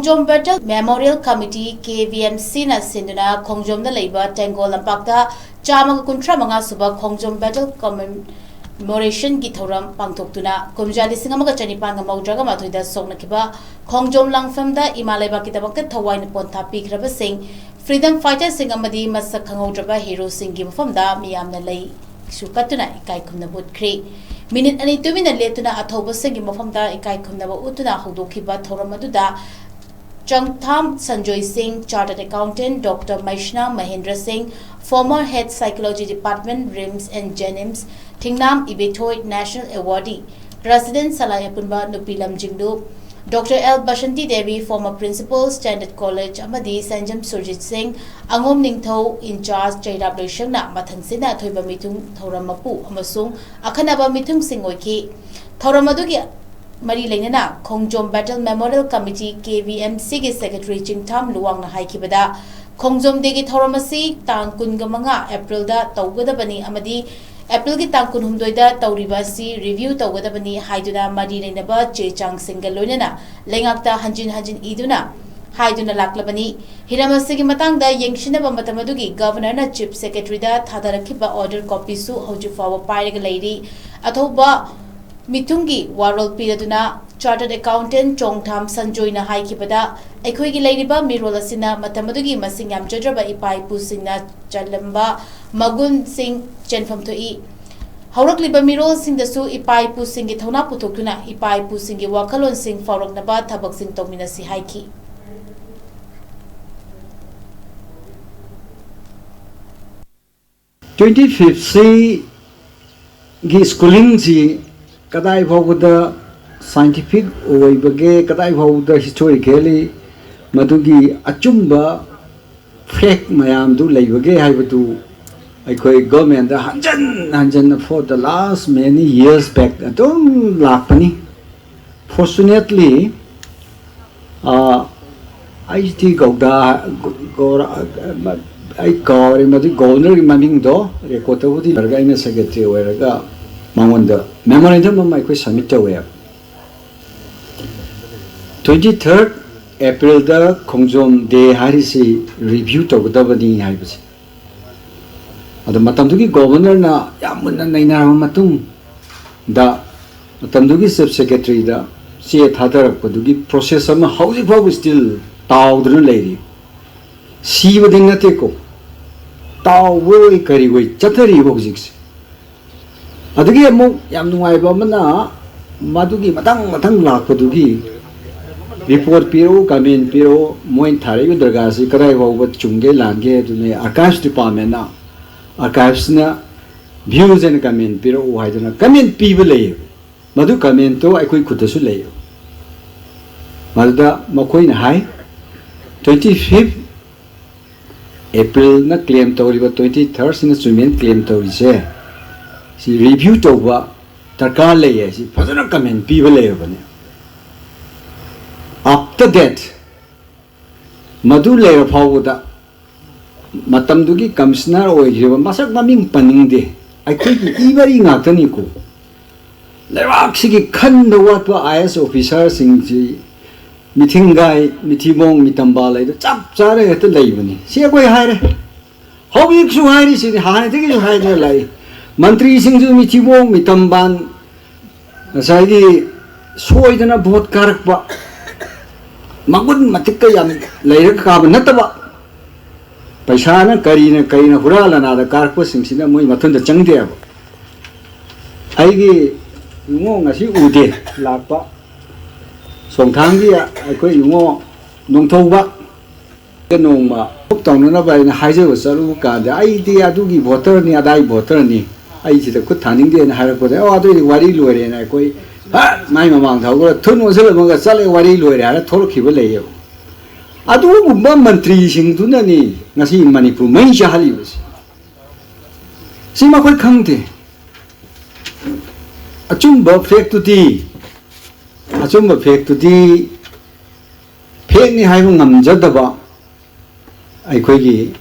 Khongjom Battle Memorial Committee Kbmc na Sinduna Khongjom Da Leiba Tenggol Lampakta Chamaga Kuntra Manga SUBA Khongjom Battle Commemoration gi THOURAM PANGTHOKTUNA KUMJA Lisingamaga Chanipanga Maudraga Mathuida SOKNAKHIBA Khongjom LANPHAMda EMALEIBAKKI DAMAKTA THAWAINA POTHA PIKHRABA sing Freedom Fighters sing AMADI MASHAK KHANGHOUDRABA Hero sing gi MAFAMDA MIYAMNA Lei Sukatuna EKAIKHUMNABA UTKHRE Minute ani 2 minute letuna athoba sing gi MAFAMDA EKAIKHUMNABA utuna haudokiba THOURAM aduda Changtham Sanjoy Singh, Chartered Accountant, Dr. Maishna Mahendra Singh, former Head Psychology Department, RIMS and Jenims, Thingnam Ibetoy National Awardee, President Salayapunba Nupilam Jingdu, Dr. L. Bashanti Devi, former Principal, Standard College, Amadi Sanjam Surjit Singh, Angom Ningtho, in charge, Jairab Loishangna, Mathansina, Thoiba Mitung, THOURAM Mapu, Amasung, Akhanaba Mitung Singh Oiki, THOURAM Adugi Mari Lenana, Khongjom Battle Memorial Committee Kbmc ki Secretary Chingtham Luwang na haikibada Khongjom degi thoramasi tang kungamanga April da tawgadabani amadi April ki tang kunhumdoi da tawribasi review tawgadabani haiduna mari lenaba che chang single loinana lengakta hanjin iduna haiduna laklabani hiramasi ki matang da yengshinaba matamadugi Governor na Chief Secretary da thadarakhiba order copy su haujufawa pairaga leiri athoba Mitungi Warol Piraduna Chartered Accountant Chongtham Sanjoy na haikibada Aikhoigi Leiriba Mirol asina Matamadugi Masing Yamjadraba Ipai Pusingna Chalamba Magun Singh Chenfam Thoi Haurakliba Mirol Singh dasu Ipai Pusingi Thona Puthokuna Ipai Pusingi Wakalon Singh Fauroknaba Thabak Singh Tokminasi haiki 25th gi schooling ji kadai bhawda scientific oibage kadai bhawda historically madugi achumba fact mayam du leibage haibatu aikoi government da hanjan for the last many years back adum lakpani fortunately IT gauda I call madu governor maming do record the organizer secretary where Mamanda memorandum of my question submit away. 23rd April the Khongjom Day Harisi review to Gudabadi Hibus. At the Matamdugi governor na Yamuna Naina Matum the Matamdugi sub secretary the see at Hadar Padugi process some housing for still Tawdrun lady. See within a take Taw Woy Kariway Chatari Voxix. Adugi mo yam nungaiba mana madugi matang lakpadugi report piro comment piro moin thare yu dargasi karai bawa chunge lange dune archives department na archives na views and comment piro haiduna comment people lay madu comment to aikoi khutasu lay maduda makoi na hai 25th April na claim tawriba 23rd na sumen claim tawrise si review to ba tarkar lay si fazana comment people lay bane after that madu lay phawda matam dugi commissioner oijiba masak maming paningde aikoi ki ibari ngakani ko lerak sigi khan the what IS officer singji meeting guy mitibong mitamba lay chap chare het lay bane si koi haire hobi su haire si hane de ju haire lay Mantri Singju Michibong Mitamban Sagi Soidana Bot Karakba Magun Matika Yam Lairaka Nataba Paisana Karina Huralana the Karpa Singsina Mui Matunda Changdea Aigi Yumong as you Ude Lapa Songtangia Akoi Yumo Nongtoba Noma Tonuna by the Heiser was Saluka the idea to give water near die water ni. I see the good tanning and Harapod. Oh, I do the worry lure and I go, my mamma, however, turn was a sally worry lure. I told Kibalay. I do one tree sing to Nani, Nasi Manipur, Mansha Halibus. See my quick county. A chumba fake to tea. A chumba fake to tea. Penny Hivum Jadaba. I quiggy.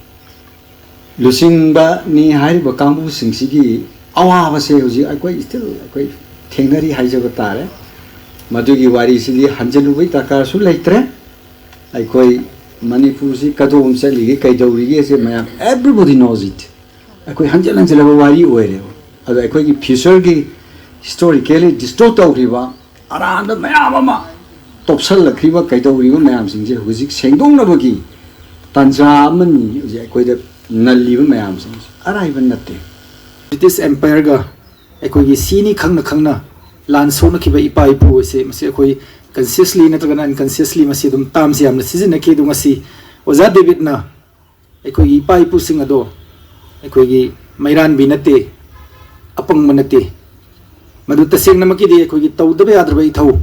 Lucinda ni hari bakambu singsigi awa base hoji akoi still akoi thengnari haijabatare madugi wari sidi hanjalu bai takar su leitre ꯑꯩꯈꯣꯏ ꯃꯅꯤꯄꯨꯔꯁꯤ ꯀꯗꯣꯝ ꯆꯠꯂꯤꯒꯦ ꯀꯩꯗꯧꯔꯤꯒꯦꯁꯦ ꯃꯌꯥꯝ everybody knows it ꯑꯩꯈꯣꯏ ꯍꯟꯖꯤꯟ ꯍꯟꯖꯤꯜꯂꯕ ꯋꯥꯔꯤ ꯑꯣꯏꯔꯦꯕ ꯑꯗꯣ ꯑꯩꯈꯣꯏꯒꯤ ꯐ꯭ꯌꯨꯆꯔꯒꯤ historically ꯗꯤꯁꯇꯣꯔꯠ ꯇꯧꯈꯤꯕ ꯑꯔꯥꯟꯕ ꯃꯌꯥꯝ ꯑꯃ ꯇꯣꯞꯁꯜꯂꯛꯈꯤꯕ ꯀꯩꯗꯧꯔꯤꯕ ꯃꯌꯥꯝꯁꯤꯡꯁꯦ ꯍꯧꯖꯤꯛ ꯁꯦꯡꯗꯣꯛꯅꯕꯒꯤ ꯇꯥꯟꯖꯥ ꯑꯃꯅꯤ ꯍꯧꯖꯤꯛ ꯑꯩꯈꯣꯏꯗ ꯅꯜꯂꯤꯕ ꯃꯌꯥꯝꯁꯤꯡꯁꯦ ꯑꯔꯥꯏꯕ ꯅꯠꯇꯦ ꯕ꯭ꯔꯤꯇꯤꯁ ꯑꯦꯝꯄꯥꯌꯔꯒ ꯑꯩꯈꯣꯏꯒꯤ ꯁꯤꯅꯤ ꯈꯪꯅ ꯈꯪꯅ ꯂꯥꯟ ꯁꯣꯛꯅꯈꯤꯕ ꯏꯄꯥ ꯏꯄꯨ ꯑꯁꯤ ꯃꯁꯤ ꯑꯩꯈꯣꯏ consciously natragana unconsciously masi dum tam siam na sizin nakhi du ngasi oza david na ekoi gi pai pu sing ado ekoi gi mairan bi nate apang manate madu taseng namaki di ekoi gi tawda ba yadra bai thau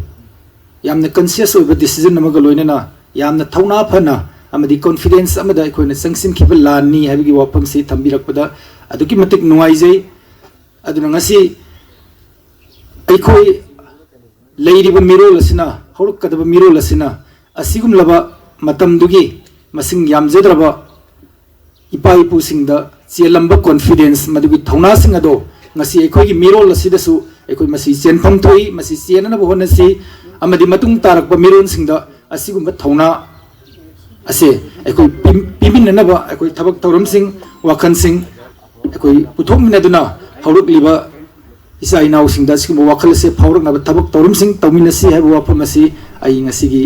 yamna conscious over decision namaga loina na yamna thauna phana amadi confidence amada ekoi na sangsim khibal lan ni habi gi wapam si thambirak pada aduki matik nuai jai aduna ngasi ekoi leiriba mirol asina horukadaba mirol asina asigum laba matamdugi masing yamjedraba ipa ipu singda chelamba confidence madugi thauna sing ado ngasi ekoi gi mirol asida su ekoi masi chenpham thoi masi chenana bohona si amadi matung tarakba miron singda asigum ba thauna ase ekoi piminna ba ekoi thabak tauram sing wakhan sing ekoi puthomina duna horuk liba isa inaw sing da sigum wakal se phaurak na tabak torum sing tawmin si ha wa phamasi ai ngasi gi